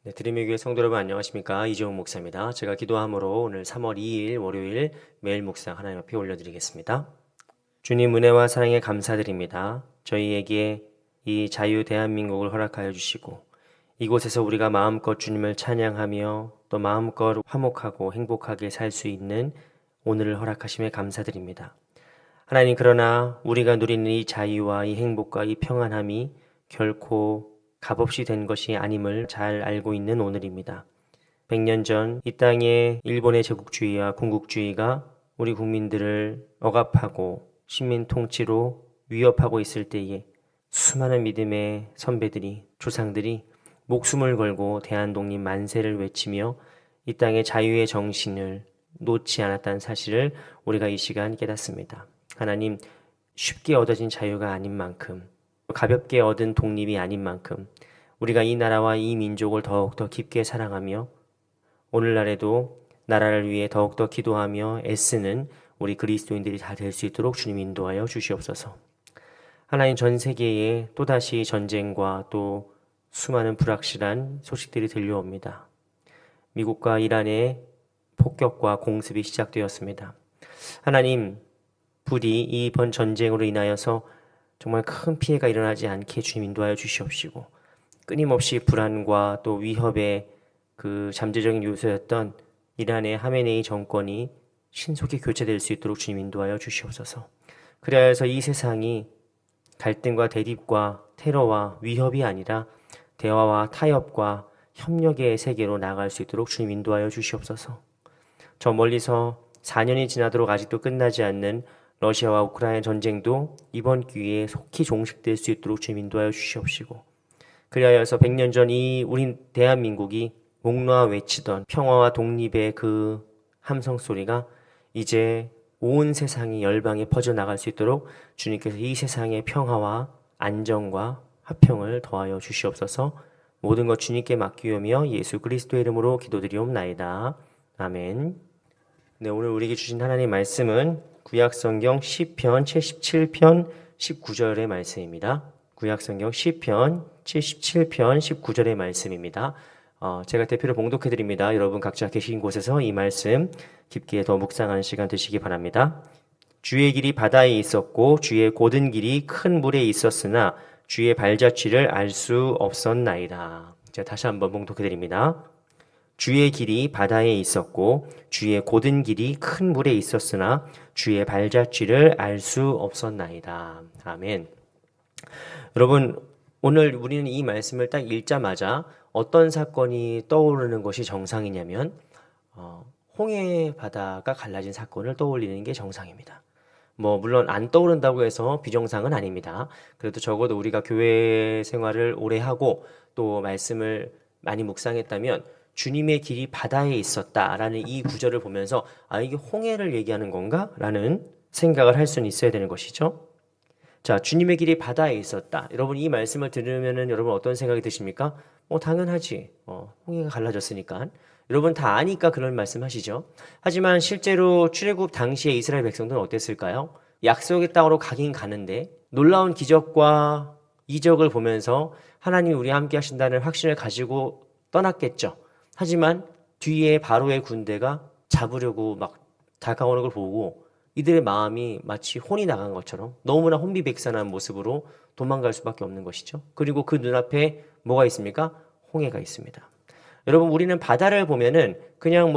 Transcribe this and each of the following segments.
네, 드림의 교회 성도 여러분 안녕하십니까? 이재용 목사입니다. 제가 기도함으로 오늘 3월 2일 월요일 매일 묵상 하나님 앞에 올려드리겠습니다. 주님 은혜와 사랑에 감사드립니다. 저희에게 이 자유 대한민국을 허락하여 주시고 이곳에서 우리가 마음껏 주님을 찬양하며 또 마음껏 화목하고 행복하게 살 수 있는 오늘을 허락하심에 감사드립니다. 하나님, 그러나 우리가 누리는 이 자유와 이 행복과 이 평안함이 결코 값없이 된 것이 아님을 잘 알고 있는 오늘입니다. 100년 전 이 땅에 일본의 제국주의와 군국주의가 우리 국민들을 억압하고 식민 통치로 위협하고 있을 때에 수많은 믿음의 선배들이, 조상들이 목숨을 걸고 대한독립 만세를 외치며 이 땅의 자유의 정신을 놓지 않았다는 사실을 우리가 이 시간 깨닫습니다. 하나님, 쉽게 얻어진 자유가 아닌 만큼, 가볍게 얻은 독립이 아닌 만큼 우리가 이 나라와 이 민족을 더욱더 깊게 사랑하며 오늘날에도 나라를 위해 더욱더 기도하며 애쓰는 우리 그리스도인들이 다 될 수 있도록 주님 인도하여 주시옵소서. 하나님, 전 세계에 또다시 전쟁과 또 수많은 불확실한 소식들이 들려옵니다. 미국과 이란의 폭격과 공습이 시작되었습니다. 하나님, 부디 이번 전쟁으로 인하여서 정말 큰 피해가 일어나지 않게 주님 인도하여 주시옵시고, 끊임없이 불안과 또 위협의 그 잠재적인 요소였던 이란의 하메네이 정권이 신속히 교체될 수 있도록 주님 인도하여 주시옵소서. 그래야 해서 이 세상이 갈등과 대립과 테러와 위협이 아니라 대화와 타협과 협력의 세계로 나아갈 수 있도록 주님 인도하여 주시옵소서. 저 멀리서 4년이 지나도록 아직도 끝나지 않는 러시아와 우크라이나 전쟁도 이번 기회에 속히 종식될 수 있도록 주님 인도하여 주시옵시고, 그리하여서 100년 전 이 우리 대한민국이 목 놓아 외치던 평화와 독립의 그 함성 소리가 이제 온 세상이 열방에 퍼져나갈 수 있도록 주님께서 이 세상의 평화와 안정과 화평을 더하여 주시옵소서. 모든 것 주님께 맡기오며 예수 그리스도의 이름으로 기도드리옵나이다. 아멘. 네, 오늘 우리에게 주신 하나님 말씀은 구약성경 시편 77편 19절의 말씀입니다. 구약성경 시편 77편 19절의 말씀입니다. 제가 대표로 봉독해드립니다. 여러분 각자 계신 곳에서 이 말씀 깊게 더 묵상하는 시간 되시기 바랍니다. 주의 길이 바다에 있었고 주의 곧은 길이 큰 물에 있었으나 주의 발자취를 알 수 없었나이다. 제가 다시 한번 봉독해드립니다. 주의 길이 바다에 있었고 주의 곧은 길이 큰 물에 있었으나 주의 발자취를 알 수 없었나이다. 아멘. 여러분, 오늘 우리는 이 말씀을 딱 읽자마자 어떤 사건이 떠오르는 것이 정상이냐면 홍해 바다가 갈라진 사건을 떠올리는 게 정상입니다. 물론 안 떠오른다고 해서 비정상은 아닙니다. 그래도 적어도 우리가 교회 생활을 오래 하고 또 말씀을 많이 묵상했다면 주님의 길이 바다에 있었다라는 이 구절을 보면서 이게 홍해를 얘기하는 건가? 라는 생각을 할 수는 있어야 되는 것이죠. 자, 주님의 길이 바다에 있었다. 여러분, 이 말씀을 들으면은 여러분 어떤 생각이 드십니까? 당연하지. 홍해가 갈라졌으니까. 여러분 다 아니까 그런 말씀 하시죠. 하지만 실제로 출애굽 당시에 이스라엘 백성들은 어땠을까요? 약속의 땅으로 가긴 가는데 놀라운 기적과 이적을 보면서 하나님이 우리와 함께 하신다는 확신을 가지고 떠났겠죠. 하지만 뒤에 바로의 군대가 잡으려고 막 다가오는 걸 보고 이들의 마음이 마치 혼이 나간 것처럼 너무나 혼비백산한 모습으로 도망갈 수밖에 없는 것이죠. 그리고 그 눈앞에 뭐가 있습니까? 홍해가 있습니다. 여러분, 우리는 바다를 보면은 그냥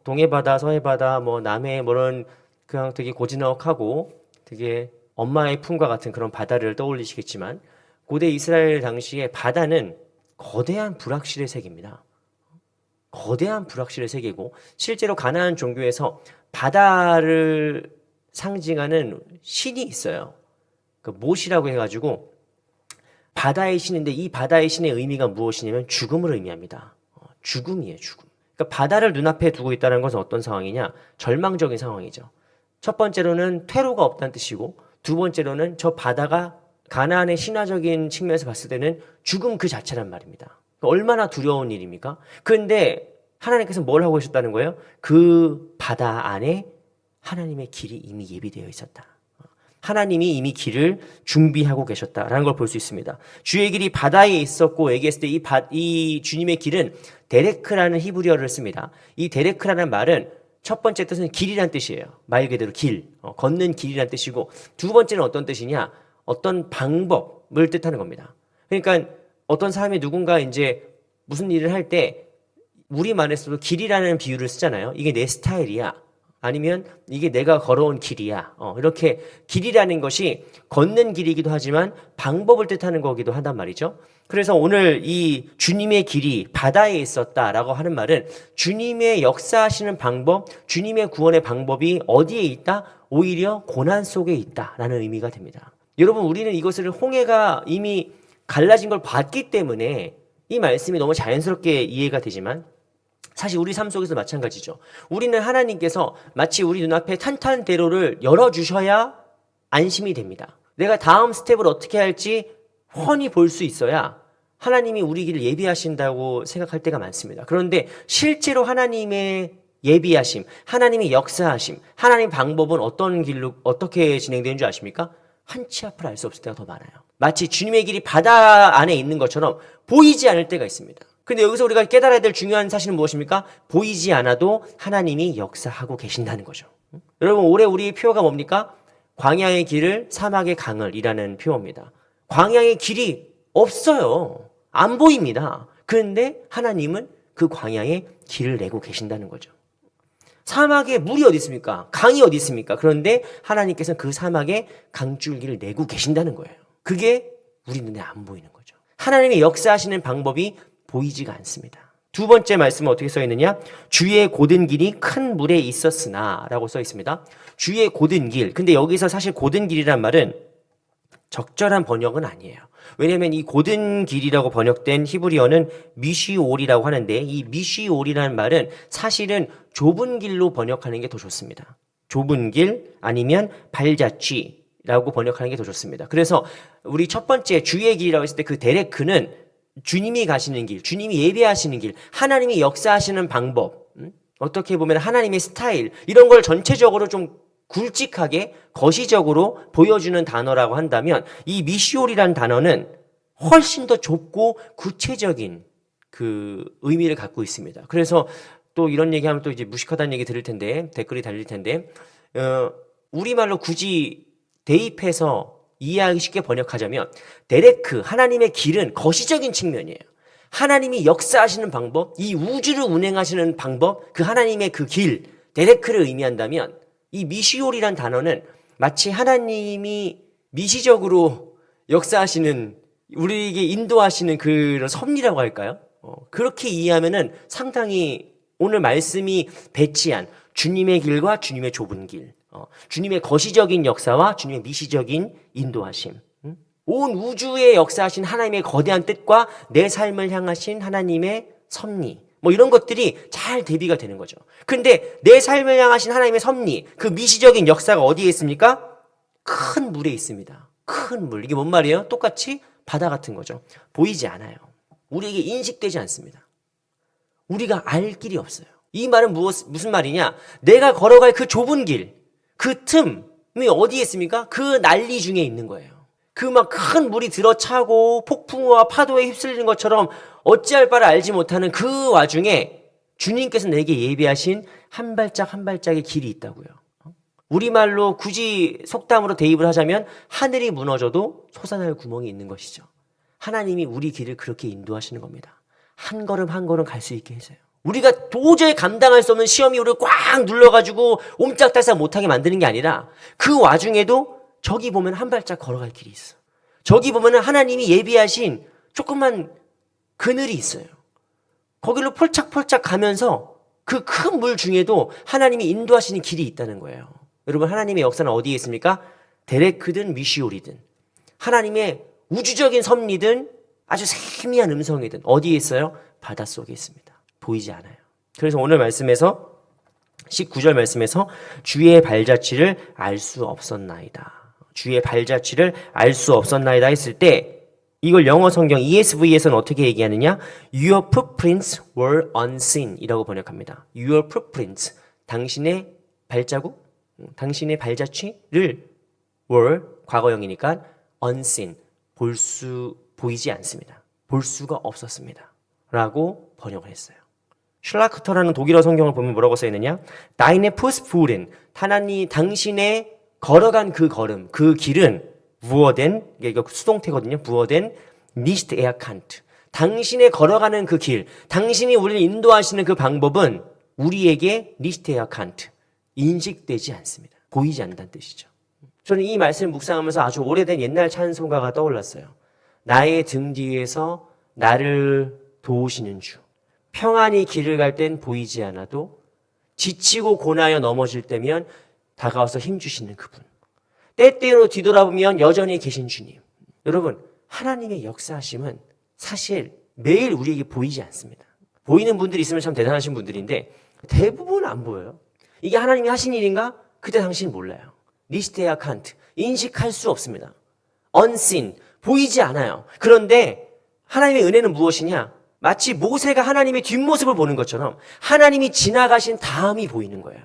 동해 바다, 서해 바다, 남해 뭐런 그냥 되게 고즈넉하고 되게 엄마의 품과 같은 그런 바다를 떠올리시겠지만 고대 이스라엘 당시에 바다는 거대한 불확실의 세계입니다. 거대한 불확실의 세계고 실제로 가나안 종교에서 바다를 상징하는 신이 있어요. 그 못이라고 해가지고 바다의 신인데 이 바다의 신의 의미가 무엇이냐면 죽음을 의미합니다. 죽음이에요, 죽음. 그러니까 바다를 눈앞에 두고 있다는 것은 어떤 상황이냐? 절망적인 상황이죠. 첫 번째로는 퇴로가 없다는 뜻이고 두 번째로는 저 바다가 가나안의 신화적인 측면에서 봤을 때는 죽음 그 자체란 말입니다. 얼마나 두려운 일입니까? 그런데 하나님께서 뭘 하고 계셨다는 거예요? 그 바다 안에 하나님의 길이 이미 예비되어 있었다. 하나님이 이미 길을 준비하고 계셨다라는 걸 볼 수 있습니다. 주의 길이 바다에 있었고 얘기했을 때 이 주님의 길은 데레크라는 히브리어를 씁니다. 이 데레크라는 말은 첫 번째 뜻은 길이란 뜻이에요. 말 그대로 길, 걷는 길이란 뜻이고 두 번째는 어떤 뜻이냐? 어떤 방법을 뜻하는 겁니다. 그러니까 어떤 사람이 누군가 이제 무슨 일을 할 때 우리말에서도 길이라는 비유를 쓰잖아요. 이게 내 스타일이야. 아니면 이게 내가 걸어온 길이야. 이렇게 길이라는 것이 걷는 길이기도 하지만 방법을 뜻하는 거기도 한단 말이죠. 그래서 오늘 이 주님의 길이 바다에 있었다라고 하는 말은 주님의 역사하시는 방법, 주님의 구원의 방법이 어디에 있다? 오히려 고난 속에 있다라는 의미가 됩니다. 여러분, 우리는 이것을 홍해가 이미 갈라진 걸 봤기 때문에 이 말씀이 너무 자연스럽게 이해가 되지만 사실 우리 삶 속에서 마찬가지죠. 우리는 하나님께서 마치 우리 눈앞에 탄탄대로를 열어주셔야 안심이 됩니다. 내가 다음 스텝을 어떻게 할지 훤히 볼 수 있어야 하나님이 우리 길을 예비하신다고 생각할 때가 많습니다. 그런데 실제로 하나님의 예비하심, 하나님의 역사하심, 하나님 방법은 어떤 길로 어떻게 진행되는 줄 아십니까? 한 치 앞을 알 수 없을 때가 더 많아요. 마치 주님의 길이 바다 안에 있는 것처럼 보이지 않을 때가 있습니다. 근데 여기서 우리가 깨달아야 될 중요한 사실은 무엇입니까? 보이지 않아도 하나님이 역사하고 계신다는 거죠. 여러분, 올해 우리 표어가 뭡니까? 광야의 길을 사막의 강을 이라는 표어입니다. 광야의 길이 없어요. 안 보입니다. 그런데 하나님은 그 광야에 길을 내고 계신다는 거죠. 사막에 물이 어디 있습니까? 강이 어디 있습니까? 그런데 하나님께서는 그 사막에 강줄기를 내고 계신다는 거예요. 그게 우리 눈에 안 보이는 거죠. 하나님의 역사하시는 방법이 보이지가 않습니다. 두 번째 말씀은 어떻게 써 있느냐? 주의 곧은 길이 큰 물에 있었으나 라고 써 있습니다. 주의 곧은 길. 근데 여기서 사실 곧은 길이란 말은 적절한 번역은 아니에요. 왜냐하면 이 곧은 길이라고 번역된 히브리어는 미시올이라고 하는데 이 미시올이라는 말은 사실은 좁은 길로 번역하는 게 더 좋습니다. 좁은 길 아니면 발자취라고 번역하는 게 더 좋습니다. 그래서 우리 첫 번째 주의 길이라고 했을 때 그 데레크는 주님이 가시는 길, 주님이 예배하시는 길, 하나님이 역사하시는 방법, 어떻게 보면 하나님의 스타일 이런 걸 전체적으로 좀 굵직하게 거시적으로 보여주는 단어라고 한다면 이 미시올이라는 단어는 훨씬 더 좁고 구체적인 그 의미를 갖고 있습니다. 그래서 또 이런 얘기하면 또 이제 무식하다는 얘기 들을 텐데 댓글이 달릴 텐데 우리말로 굳이 대입해서 이해하기 쉽게 번역하자면 데레크, 하나님의 길은 거시적인 측면이에요. 하나님이 역사하시는 방법, 이 우주를 운행하시는 방법, 그 하나님의 그 길, 데레크를 의미한다면 이 미시올이란 단어는 마치 하나님이 미시적으로 역사하시는 우리에게 인도하시는 그런 섭리라고 할까요? 그렇게 이해하면은 상당히 오늘 말씀이 배치한 주님의 길과 주님의 좁은 길, 주님의 거시적인 역사와 주님의 미시적인 인도하심, 온 우주에 역사하신 하나님의 거대한 뜻과 내 삶을 향하신 하나님의 섭리, 뭐 이런 것들이 잘 대비가 되는 거죠. 그런데 내 삶을 향하신 하나님의 섭리, 그 미시적인 역사가 어디에 있습니까? 큰 물에 있습니다. 큰 물. 이게 뭔 말이에요? 똑같이 바다 같은 거죠. 보이지 않아요. 우리에게 인식되지 않습니다. 우리가 알 길이 없어요. 이 말은 무슨 말이냐? 내가 걸어갈 그 좁은 길, 그 틈이 어디에 있습니까? 그 난리 중에 있는 거예요. 그 막 큰 물이 들어차고 폭풍과 파도에 휩쓸리는 것처럼 어찌할 바를 알지 못하는 그 와중에 주님께서 내게 예비하신 한 발짝 한 발짝의 길이 있다고요. 우리말로 굳이 속담으로 대입을 하자면 하늘이 무너져도 솟아날 구멍이 있는 것이죠. 하나님이 우리 길을 그렇게 인도하시는 겁니다. 한 걸음 한 걸음 갈 수 있게 해서요. 우리가 도저히 감당할 수 없는 시험이 우리를 꽉 눌러가지고 옴짝달싹 못하게 만드는 게 아니라 그 와중에도 저기 보면 한 발짝 걸어갈 길이 있어. 저기 보면 하나님이 예비하신 조그만 그늘이 있어요. 거기로 폴짝폴짝 가면서 그 큰 물 중에도 하나님이 인도하시는 길이 있다는 거예요. 여러분, 하나님의 역사는 어디에 있습니까? 데레크든 미시올이든 하나님의 우주적인 섭리든 아주 세미한 음성이든 어디에 있어요? 바닷속에 있습니다. 보이지 않아요. 그래서 오늘 말씀에서 19절 말씀에서 주의 발자취를 알 수 없었나이다. 주의 발자취를 알 수 없었나이다 했을 때 이걸 영어 성경 ESV에서는 어떻게 얘기하느냐? Your footprints were unseen 이라고 번역합니다. Your footprints, 당신의 발자국, 당신의 발자취를 were 과거형이니까 unseen 보이지 않습니다. 볼 수가 없었습니다. 라고 번역을 했어요. 슐라크터라는 독일어 성경을 보면 뭐라고 써 있느냐? Deine Fußspuren, 하나님 당신의 걸어간 그 걸음, 그 길은 wurden, 이게 수동태거든요. wurden nicht erkannt. 당신의 걸어가는 그 길, 당신이 우리를 인도하시는 그 방법은 우리에게 nicht erkannt, 인식되지 않습니다. 보이지 않는다는 뜻이죠. 저는 이 말씀을 묵상하면서 아주 오래된 옛날 찬송가가 떠올랐어요. 나의 등 뒤에서 나를 도우시는 주. 평안히 길을 갈 땐 보이지 않아도 지치고 고나여 넘어질 때면 다가와서 힘주시는 그분. 때때로 뒤돌아보면 여전히 계신 주님. 여러분, 하나님의 역사하심은 사실 매일 우리에게 보이지 않습니다. 보이는 분들이 있으면 참 대단하신 분들인데 대부분 안 보여요. 이게 하나님이 하신 일인가? 그때 당신은 몰라요. 니스테아 칸트, 인식할 수 없습니다. unseen, 보이지 않아요. 그런데 하나님의 은혜는 무엇이냐? 마치 모세가 하나님의 뒷모습을 보는 것처럼 하나님이 지나가신 다음이 보이는 거예요.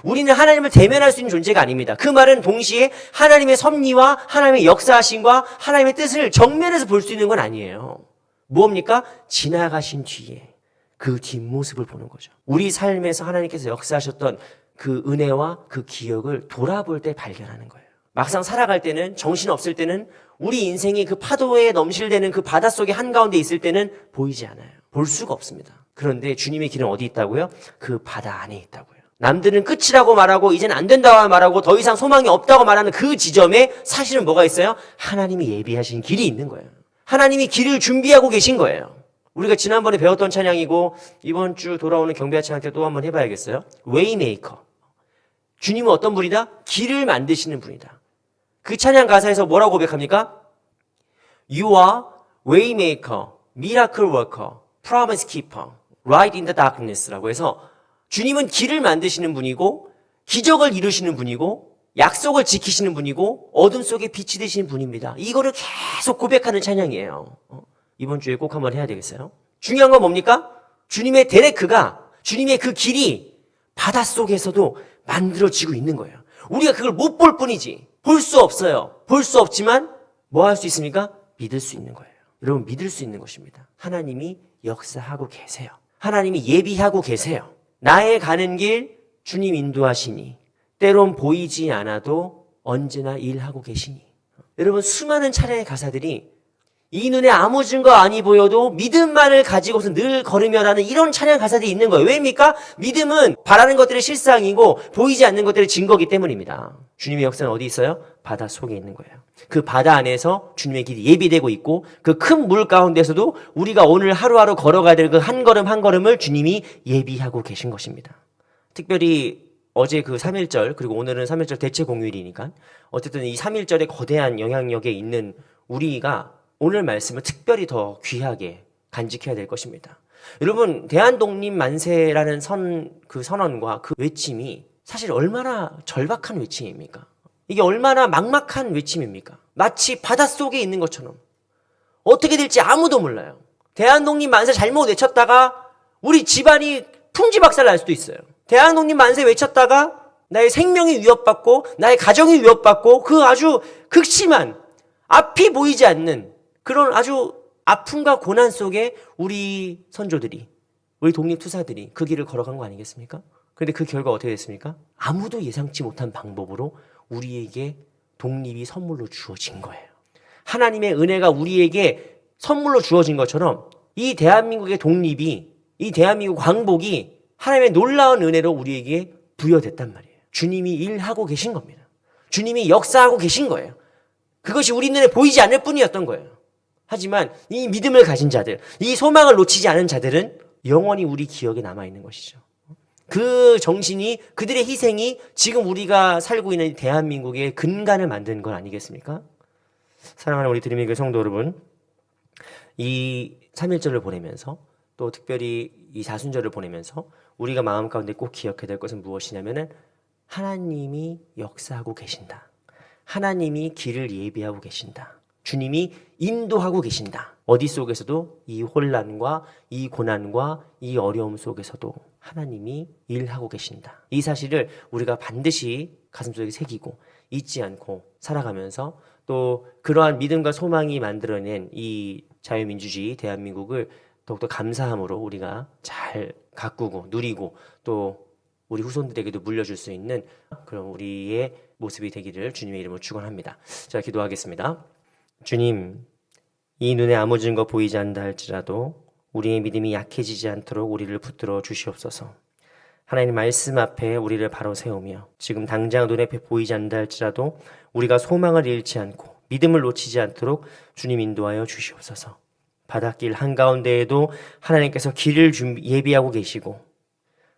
우리는 하나님을 대면할 수 있는 존재가 아닙니다. 그 말은 동시에 하나님의 섭리와 하나님의 역사하심과 하나님의 뜻을 정면에서 볼 수 있는 건 아니에요. 뭡니까? 지나가신 뒤에 그 뒷모습을 보는 거죠. 우리 삶에서 하나님께서 역사하셨던 그 은혜와 그 기억을 돌아볼 때 발견하는 거예요. 막상 살아갈 때는, 정신없을 때는, 우리 인생이 그 파도에 넘실대는 그 바닷속의 한가운데 있을 때는 보이지 않아요. 볼 수가 없습니다. 그런데 주님의 길은 어디 있다고요? 그 바다 안에 있다고요. 남들은 끝이라고 말하고 이제는 안 된다고 말하고 더 이상 소망이 없다고 말하는 그 지점에 사실은 뭐가 있어요? 하나님이 예비하신 길이 있는 거예요. 하나님이 길을 준비하고 계신 거예요. 우리가 지난번에 배웠던 찬양이고 이번 주 돌아오는 경배와 찬양 때 또 한번 해봐야겠어요. 웨이메이커. 주님은 어떤 분이다? 길을 만드시는 분이다. 그 찬양 가사에서 뭐라고 고백합니까? You are waymaker, miracle worker, promise keeper, light in the darkness라고 해서 주님은 길을 만드시는 분이고 기적을 이루시는 분이고 약속을 지키시는 분이고 어둠 속에 빛이 되시는 분입니다. 이거를 계속 고백하는 찬양이에요. 이번 주에 꼭 한번 해야 되겠어요? 중요한 건 뭡니까? 주님의 데레크가, 주님의 그 길이 바닷속에서도 만들어지고 있는 거예요. 우리가 그걸 못 볼 뿐이지. 볼 수 없어요. 볼 수 없지만 뭐 할 수 있습니까? 믿을 수 있는 거예요. 여러분, 믿을 수 있는 것입니다. 하나님이 역사하고 계세요. 하나님이 예비하고 계세요. 나의 가는 길 주님 인도하시니 때론 보이지 않아도 언제나 일하고 계시니. 여러분, 수많은 찬양의 가사들이 이 눈에 아무 증거 아니 보여도 믿음만을 가지고서 늘 걸으며라는 이런 찬양 가사들이 있는 거예요. 왜입니까? 믿음은 바라는 것들의 실상이고 보이지 않는 것들의 증거이기 때문입니다. 주님의 역사는 어디 있어요? 바다 속에 있는 거예요. 그 바다 안에서 주님의 길이 예비되고 있고 그 큰 물 가운데서도 우리가 오늘 하루하루 걸어가야 될 그 한 걸음 한 걸음을 주님이 예비하고 계신 것입니다. 특별히 어제 그 3.1절 그리고 오늘은 3.1절 대체 공휴일이니까 어쨌든 이 3.1절의 거대한 영향력에 있는 우리가 오늘 말씀을 특별히 더 귀하게 간직해야 될 것입니다. 여러분, 대한독립 만세라는 그 선언과 그 외침이 사실 얼마나 절박한 외침입니까? 이게 얼마나 막막한 외침입니까? 마치 바닷속에 있는 것처럼 어떻게 될지 아무도 몰라요. 대한독립 만세 잘못 외쳤다가 우리 집안이 풍지박살 날 수도 있어요. 대한독립 만세 외쳤다가 나의 생명이 위협받고 나의 가정이 위협받고 그 아주 극심한 앞이 보이지 않는 그런 아주 아픔과 고난 속에 우리 선조들이, 우리 독립투사들이 그 길을 걸어간 거 아니겠습니까? 그런데 그 결과 어떻게 됐습니까? 아무도 예상치 못한 방법으로 우리에게 독립이 선물로 주어진 거예요. 하나님의 은혜가 우리에게 선물로 주어진 것처럼 이 대한민국의 독립이, 이 대한민국 광복이 하나님의 놀라운 은혜로 우리에게 부여됐단 말이에요. 주님이 일하고 계신 겁니다. 주님이 역사하고 계신 거예요. 그것이 우리 눈에 보이지 않을 뿐이었던 거예요. 하지만 이 믿음을 가진 자들, 이 소망을 놓치지 않은 자들은 영원히 우리 기억에 남아있는 것이죠. 그 정신이, 그들의 희생이 지금 우리가 살고 있는 대한민국의 근간을 만든 건 아니겠습니까? 사랑하는 우리 드림의 교회 성도 여러분, 이 3.1절을 보내면서 또 특별히 이 사순절을 보내면서 우리가 마음 가운데 꼭 기억해야 될 것은 무엇이냐면은 하나님이 역사하고 계신다. 하나님이 길을 예비하고 계신다. 주님이 인도하고 계신다. 어디 속에서도 이 혼란과 이 고난과 이 어려움 속에서도 하나님이 일하고 계신다. 이 사실을 우리가 반드시 가슴속에 새기고 잊지 않고 살아가면서 또 그러한 믿음과 소망이 만들어낸 이 자유민주주의 대한민국을 더욱더 감사함으로 우리가 잘 가꾸고 누리고 또 우리 후손들에게도 물려줄 수 있는 그런 우리의 모습이 되기를 주님의 이름으로 축원합니다. 자, 기도하겠습니다. 주님, 이 눈에 아무 증거 보이지 않는다 할지라도 우리의 믿음이 약해지지 않도록 우리를 붙들어 주시옵소서. 하나님 말씀 앞에 우리를 바로 세우며 지금 당장 눈앞에 보이지 않는다 할지라도 우리가 소망을 잃지 않고 믿음을 놓치지 않도록 주님 인도하여 주시옵소서. 바닷길 한가운데에도 하나님께서 길을 예비하고 계시고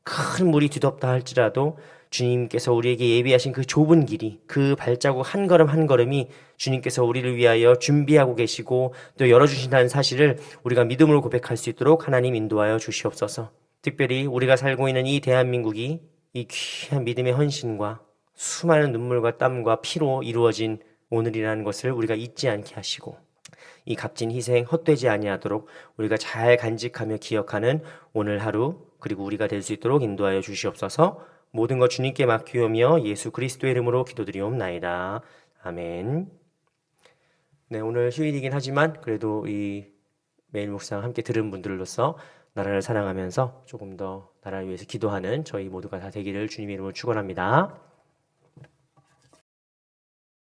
큰 물이 뒤덮다 할지라도 주님께서 우리에게 예비하신 그 좁은 길이, 그 발자국 한 걸음 한 걸음이 주님께서 우리를 위하여 준비하고 계시고 또 열어주신다는 사실을 우리가 믿음으로 고백할 수 있도록 하나님 인도하여 주시옵소서. 특별히 우리가 살고 있는 이 대한민국이 이 귀한 믿음의 헌신과 수많은 눈물과 땀과 피로 이루어진 오늘이라는 것을 우리가 잊지 않게 하시고 이 값진 희생 헛되지 아니하도록 우리가 잘 간직하며 기억하는 오늘 하루 그리고 우리가 될 수 있도록 인도하여 주시옵소서. 모든 것 주님께 맡기오며 예수 그리스도의 이름으로 기도드리옵나이다. 아멘. 네, 오늘 휴일이긴 하지만 그래도 이 매일 묵상 함께 들은 분들로서 나라를 사랑하면서 조금 더 나라를 위해서 기도하는 저희 모두가 다 되기를 주님의 이름으로 축원합니다.